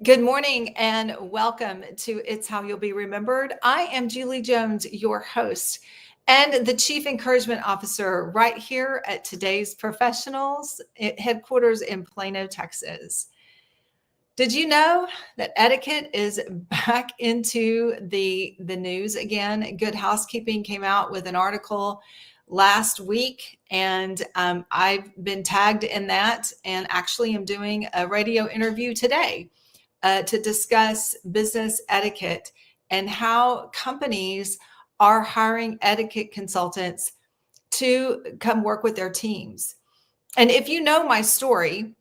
Good morning and welcome to It's How You'll Be Remembered. I am Julie Jones, your host and the Chief Encouragement Officer right here at Today's Professionals headquarters in Plano, Texas. Did you know that etiquette is back into the news again? Good Housekeeping came out with an article last week, and I've been tagged in that and actually am doing a radio interview today to discuss business etiquette and how companies are hiring etiquette consultants to come work with their teams. And if you know my story,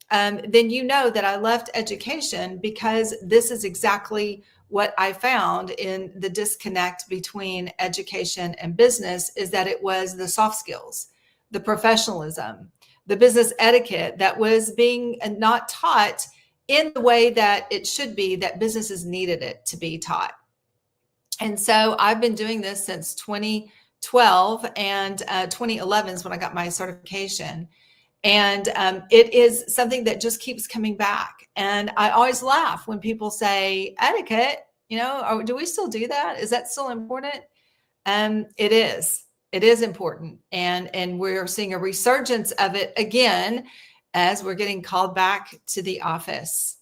then you know that I left education because this is exactly what I found in the disconnect between education and business is that it was the soft skills, the professionalism, the business etiquette that was being not taught in the way that it should be, that businesses needed it to be taught. And so I've been doing this since 2012, and 2011 is when I got my certification. And it is something that just keeps coming back. And I always laugh when people say etiquette, do we still do that? Is that still important? It is. It is important. And we're seeing a resurgence of it again as we're getting called back to the office.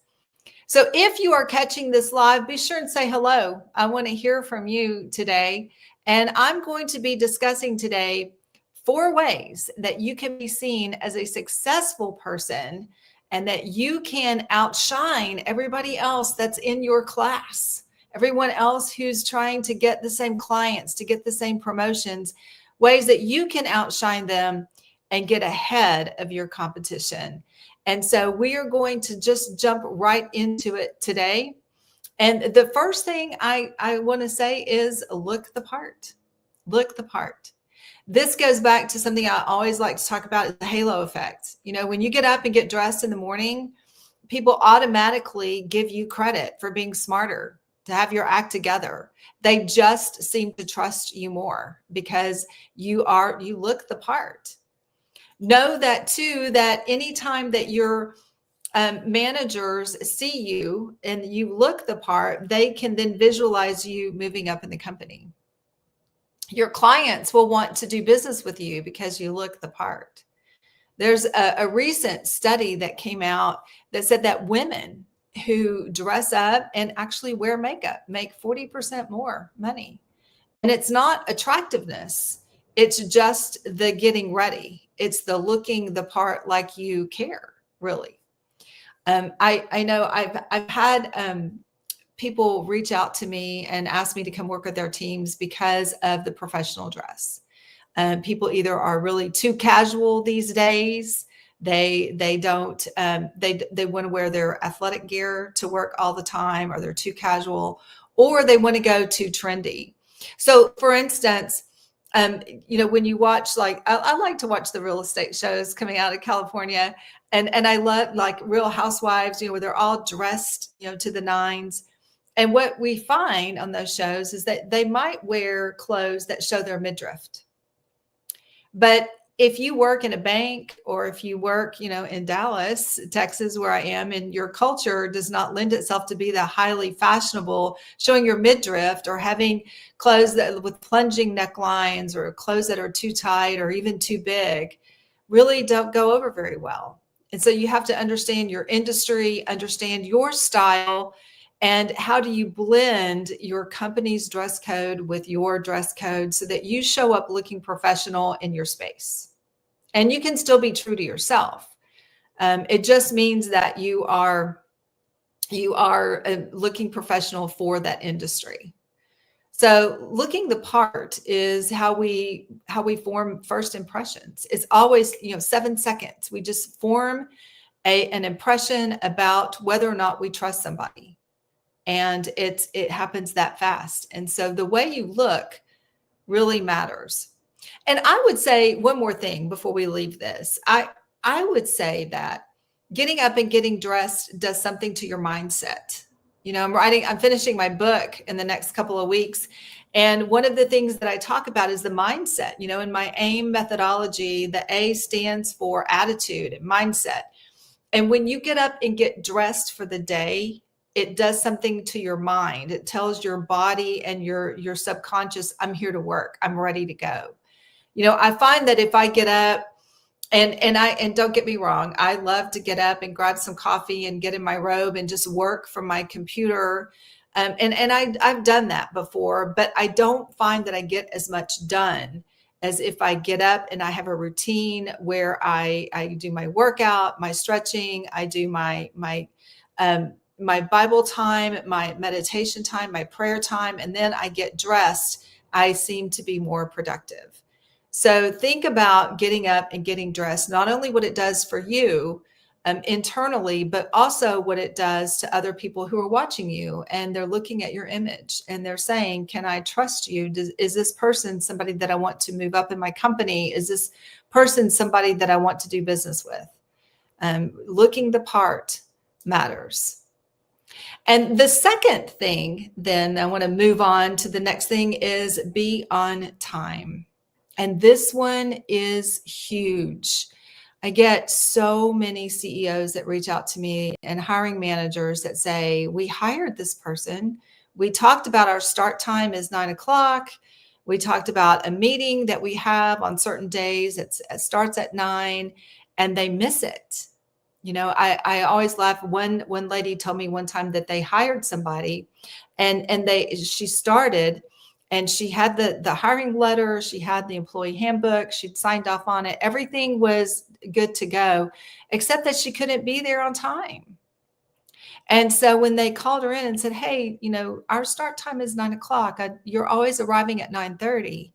So if you are catching this live, be sure and say hello. I want to hear from you today. And I'm going to be discussing today 4 ways that you can be seen as a successful person and that you can outshine everybody else that's in your class, everyone else who's trying to get the same clients, to get the same promotions, ways that you can outshine them and get ahead of your competition. And so we are going to just jump right into it today. And the first thing I want to say is look the part. Look the part. This goes back to something I always like to talk about, is the halo effect. When you get up and get dressed in the morning, people automatically give you credit for being smarter, to have your act together. They just seem to trust you more because you look the part. Know that too, that anytime that your managers see you and you look the part, they can then visualize you moving up in the company. Your clients will want to do business with you because you look the part. There's a recent study that came out that said that women who dress up and actually wear makeup make 40% more money. And it's not attractiveness. It's just the getting ready. It's the looking the part like you care, really. I know I've had people reach out to me and ask me to come work with their teams because of the professional dress. People either are really too casual these days. They don't they want to wear their athletic gear to work all the time, or they're too casual, or they want to go too trendy. So for instance, when you watch, like, I like to watch the real estate shows coming out of California, and I love like Real Housewives, where they're all dressed, to the nines. And what we find on those shows is that they might wear clothes that show their midriff. But if you work in a bank, or if you work, in Dallas, Texas, where I am, and your culture does not lend itself to be the highly fashionable, showing your midriff, or having clothes that with plunging necklines, or clothes that are too tight or even too big, really don't go over very well. And so you have to understand your industry, understand your style, and how do you blend your company's dress code with your dress code so that you show up looking professional in your space. And you can still be true to yourself. It just means that you are looking professional for that industry. So looking the part is how we form first impressions. It's always 7 seconds. We just form an impression about whether or not we trust somebody. And it happens that fast. And so the way you look really matters. And I would say one more thing before we leave this. I would say that getting up and getting dressed does something to your mindset. I'm finishing my book in the next couple of weeks. And one of the things that I talk about is the mindset. In my AIM methodology, the A stands for attitude and mindset. And when you get up and get dressed for the day, it does something to your mind. It tells your body and your subconscious, I'm here to work. I'm ready to go. I find that if I get up and don't get me wrong, I love to get up and grab some coffee and get in my robe and just work from my computer. I've done that before, but I don't find that I get as much done as if I get up and I have a routine where I do my workout, my stretching, I do my Bible time, my meditation time, my prayer time, and then I get dressed. I seem to be more productive. So think about getting up and getting dressed, not only what it does for you internally, but also what it does to other people who are watching you and they're looking at your image and they're saying, can I trust you? Is this person somebody that I want to move up in my company? Is this person somebody that I want to do business with? Looking the part matters. And the second thing, then I want to move on to the next thing, is be on time. And this one is huge. I get so many CEOs that reach out to me and hiring managers that say, we hired this person. We talked about our start time is 9:00. We talked about a meeting that we have on certain days. It starts at 9 and they miss it. I always laugh. One lady told me one time that they hired somebody and she started and she had the hiring letter, she had the employee handbook, she'd signed off on it. Everything was good to go, except that she couldn't be there on time. And so when they called her in and said, hey, our start time is 9:00. You're always arriving at 9:30.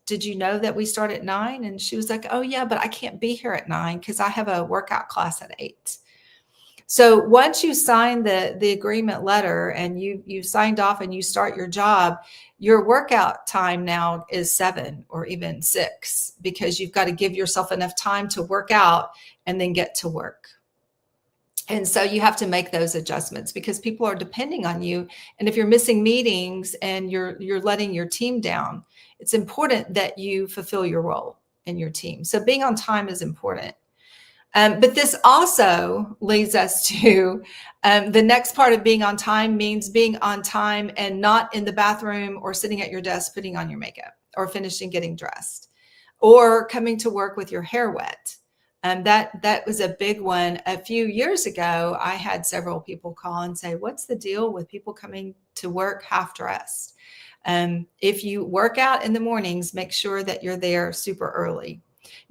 Did you know that we start at 9? And she was like, oh yeah, but I can't be here at 9 because I have a workout class at 8. So once you sign the agreement letter and you signed off and you start your job, your workout time now is 7 or even 6 because you've got to give yourself enough time to work out and then get to work. And so you have to make those adjustments because people are depending on you. And if you're missing meetings and you're letting your team down, it's important that you fulfill your role in your team. So being on time is important. But this also leads us to the next part of being on time means being on time and not in the bathroom or sitting at your desk putting on your makeup or finishing getting dressed or coming to work with your hair wet. That was a big one. A few years ago, I had several people call and say, what's the deal with people coming to work half dressed? If you work out in the mornings, make sure that you're there super early.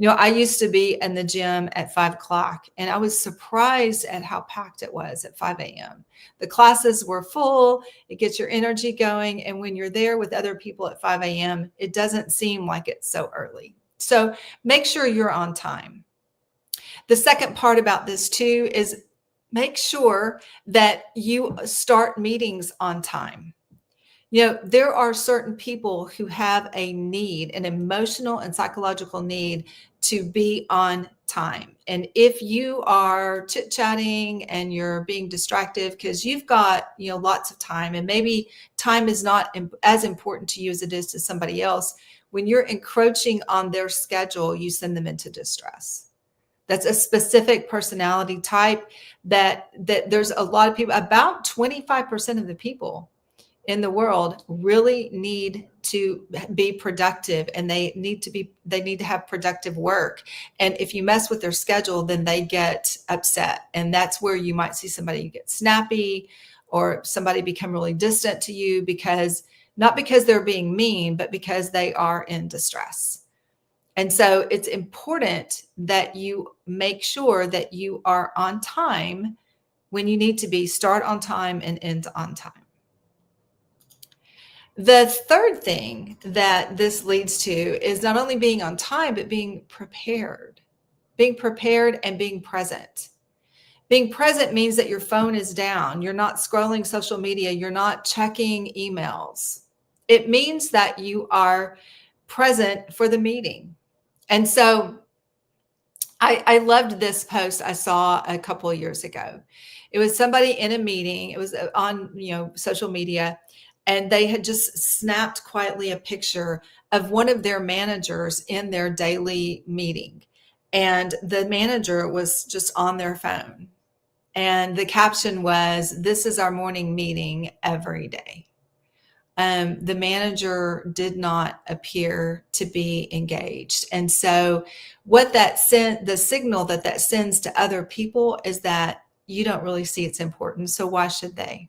I used to be in the gym at 5:00 and I was surprised at how packed it was at 5 a.m. The classes were full. It gets your energy going. And when you're there with other people at 5 a.m., it doesn't seem like it's so early. So make sure you're on time. The second part about this too is make sure that you start meetings on time. There are certain people who have a need, an emotional and psychological need to be on time. And if you are chit-chatting and you're being distracted because you've got, lots of time and maybe time is not as important to you as it is to somebody else, when you're encroaching on their schedule, you send them into distress. That's a specific personality type that there's a lot of people, about 25% of the people in the world really need to be productive and they need to have productive work. And if you mess with their schedule, then they get upset. And that's where you might see somebody get snappy or somebody become really distant to you not because they're being mean, but because they are in distress. And so it's important that you make sure that you are on time when you need to be, start on time and end on time. The third thing that this leads to is not only being on time, but being prepared and being present. Being present means that your phone is down. You're not scrolling social media. You're not checking emails. It means that you are present for the meeting. And so I loved this post I saw a couple of years ago. It was somebody in a meeting. It was on, social media, and they had just snapped quietly a picture of one of their managers in their daily meeting. And the manager was just on their phone. And the caption was, "This is our morning meeting every day." The manager did not appear to be engaged. And so what that sent, the signal that that sends to other people is that you don't really see its importance. So why should they?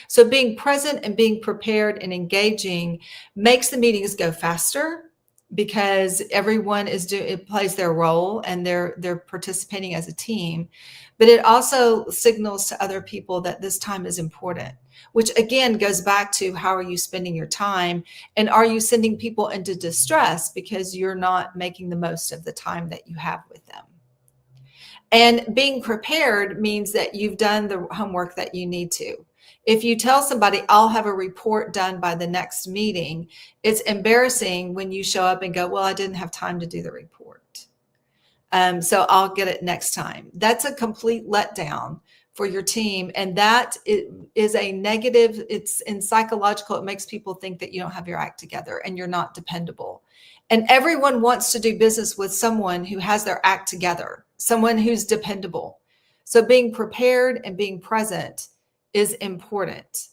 So being present and being prepared and engaging makes the meetings go faster because everyone it plays their role and they're participating as a team. But it also signals to other people that this time is important, which again goes back to how are you spending your time, and are you sending people into distress because you're not making the most of the time that you have with them? And being prepared means that you've done the homework that you need to. If you tell somebody, "I'll have a report done by the next meeting," it's embarrassing when you show up and go, "Well, I didn't have time to do the report. So I'll get it next time." That's a complete letdown for your team. And that is a negative. It's in psychological. It makes people think that you don't have your act together and you're not dependable. And everyone wants to do business with someone who has their act together, someone who's dependable. So being prepared and being present is important.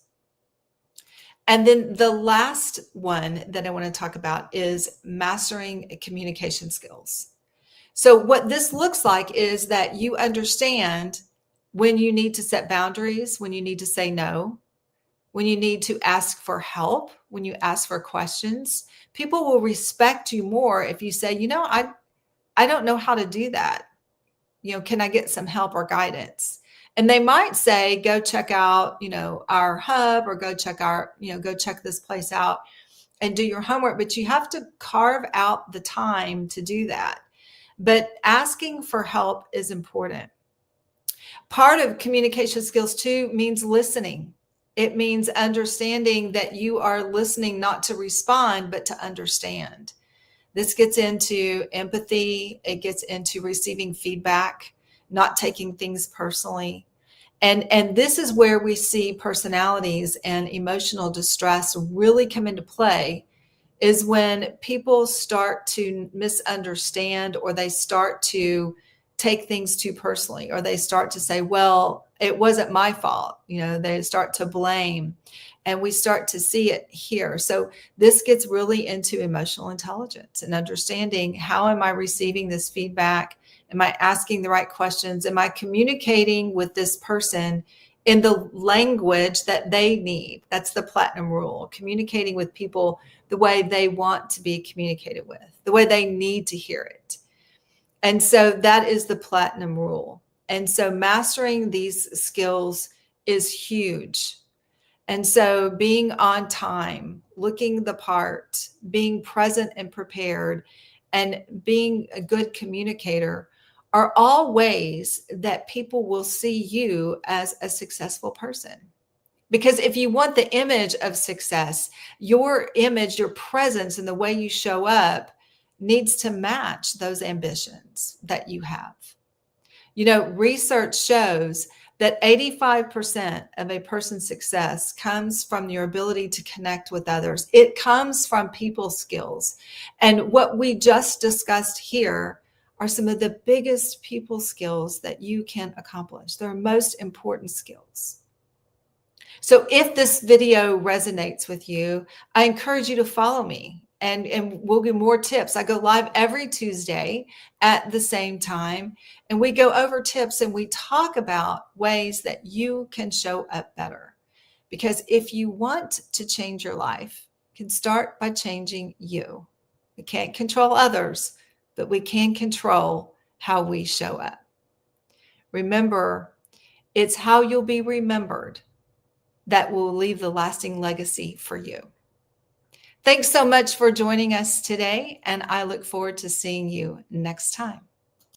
And then the last one that I want to talk about is mastering communication skills. So what this looks like is that you understand when you need to set boundaries, when you need to say no, when you need to ask for help, when you ask for questions. People will respect you more if you say, I don't know how to do that. Can I get some help or guidance? And they might say, go check out, our hub, or go check this place out and do your homework. But you have to carve out the time to do that. But asking for help is important. Part of communication skills too means listening. It means understanding that you are listening not to respond, but to understand. This gets into empathy. It gets into receiving feedback, not taking things personally. And this is where we see personalities and emotional distress really come into play, is when people start to misunderstand, or they start to take things too personally, or they start to say, well, it wasn't my fault. They start to blame, and we start to see it here. So this gets really into emotional intelligence and understanding, how am I receiving this feedback? Am I asking the right questions? Am I communicating with this person in the language that they need? That's the platinum rule. Communicating with people the way they want to be communicated with, the way they need to hear it. And so that is the platinum rule. And so mastering these skills is huge. And so being on time, looking the part, being present and prepared, and being a good communicator are all ways that people will see you as a successful person. Because if you want the image of success, your image, your presence, and the way you show up needs to match those ambitions that you have. Research shows that 85% of a person's success comes from your ability to connect with others. It comes from people skills. And what we just discussed here are some of the biggest people skills that you can accomplish. They're most important skills. So if this video resonates with you, I encourage you to follow me, and we'll get more tips. I go live every Tuesday at the same time, and we go over tips and we talk about ways that you can show up better. Because if you want to change your life, you can start by changing you. We can't control others, but we can control how we show up. Remember, it's how you'll be remembered that will leave the lasting legacy for you. Thanks so much for joining us today, and I look forward to seeing you next time.